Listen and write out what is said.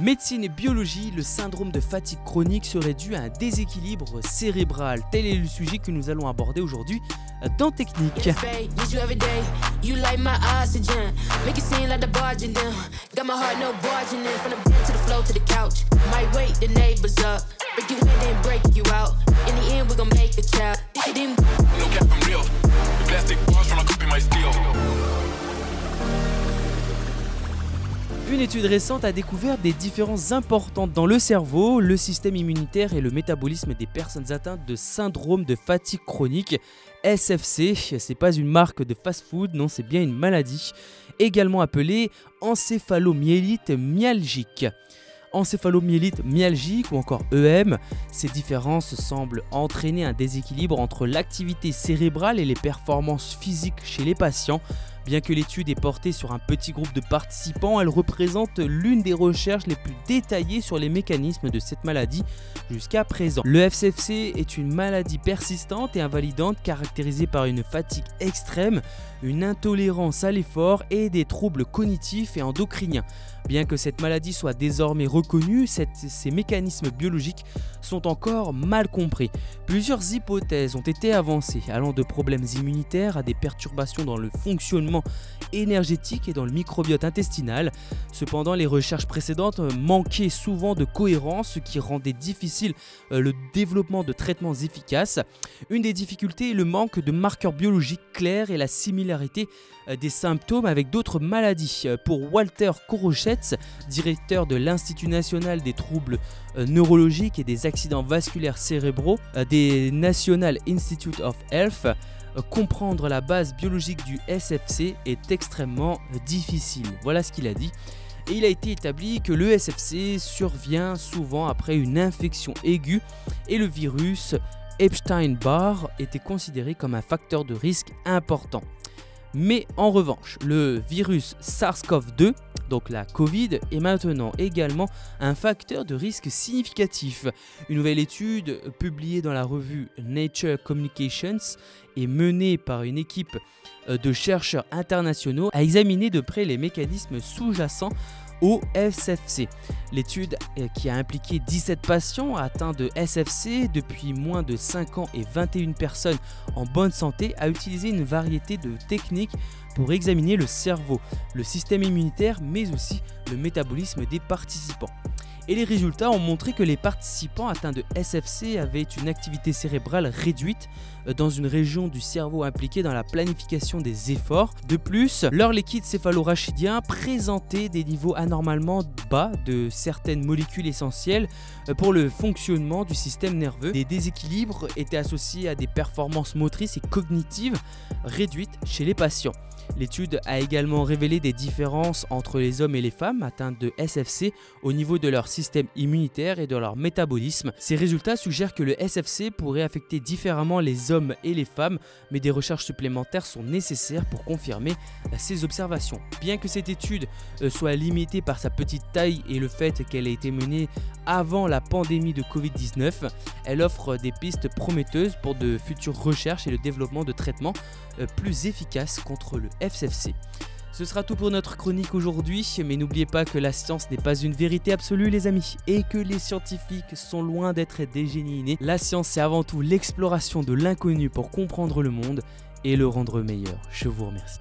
Médecine et biologie, le syndrome de fatigue chronique serait dû à un déséquilibre cérébral. Tel est le sujet que nous allons aborder aujourd'hui dans Technique. Une étude récente a découvert des différences importantes dans le cerveau, le système immunitaire et le métabolisme des personnes atteintes de syndrome de fatigue chronique. SFC, c'est pas une marque de fast-food, non, c'est bien une maladie, également appelée encéphalomyélite myalgique. Encéphalomyélite myalgique ou encore EM, ces différences semblent entraîner un déséquilibre entre l'activité cérébrale et les performances physiques chez les patients. Bien que l'étude est portée sur un petit groupe de participants, elle représente l'une des recherches les plus détaillées sur les mécanismes de cette maladie jusqu'à présent. Le FCFC est une maladie persistante et invalidante caractérisée par une fatigue extrême, une intolérance à l'effort et des troubles cognitifs et endocriniens. Bien que cette maladie soit désormais reconnue, ces mécanismes biologiques sont encore mal compris. Plusieurs hypothèses ont été avancées, allant de problèmes immunitaires à des perturbations dans le fonctionnement énergétique et dans le microbiote intestinal. Cependant, les recherches précédentes manquaient souvent de cohérence, ce qui rendait difficile le développement de traitements efficaces. Une des difficultés est le manque de marqueurs biologiques clairs et la similarité des symptômes avec d'autres maladies. Pour Walter Korochetz, directeur de l'Institut national des troubles neurologiques et des accidents vasculaires cérébraux des National Institute of Health, comprendre la base biologique du SFC est extrêmement difficile. Voilà ce qu'il a dit. Et il a été établi que le SFC survient souvent après une infection aiguë et le virus Epstein-Barr était considéré comme un facteur de risque important. Mais en revanche, le virus SARS-CoV-2, donc la Covid, est maintenant également un facteur de risque significatif. Une nouvelle étude publiée dans la revue Nature Communications et menée par une équipe de chercheurs internationaux a examiné de près les mécanismes sous-jacents au SFC. L'étude qui a impliqué 17 patients atteints de SFC depuis moins de 5 ans et 21 personnes en bonne santé a utilisé une variété de techniques pour examiner le cerveau, le système immunitaire mais aussi le métabolisme des participants. Et les résultats ont montré que les participants atteints de SFC avaient une activité cérébrale réduite dans une région du cerveau impliquée dans la planification des efforts. De plus, leur liquide céphalorachidien présentait des niveaux anormalement bas de certaines molécules essentielles pour le fonctionnement du système nerveux. Des déséquilibres étaient associés à des performances motrices et cognitives réduites chez les patients. L'étude a également révélé des différences entre les hommes et les femmes atteintes de SFC au niveau de leur système immunitaire et de leur métabolisme. Ces résultats suggèrent que le SFC pourrait affecter différemment les hommes et les femmes, mais des recherches supplémentaires sont nécessaires pour confirmer ces observations. Bien que cette étude soit limitée par sa petite taille et le fait qu'elle ait été menée avant la pandémie de Covid-19, elle offre des pistes prometteuses pour de futures recherches et le développement de traitements plus efficaces contre le FCFC. Ce sera tout pour notre chronique aujourd'hui, mais n'oubliez pas que la science n'est pas une vérité absolue les amis, et que les scientifiques sont loin d'être des génies innés. La science c'est avant tout l'exploration de l'inconnu pour comprendre le monde et le rendre meilleur. Je vous remercie.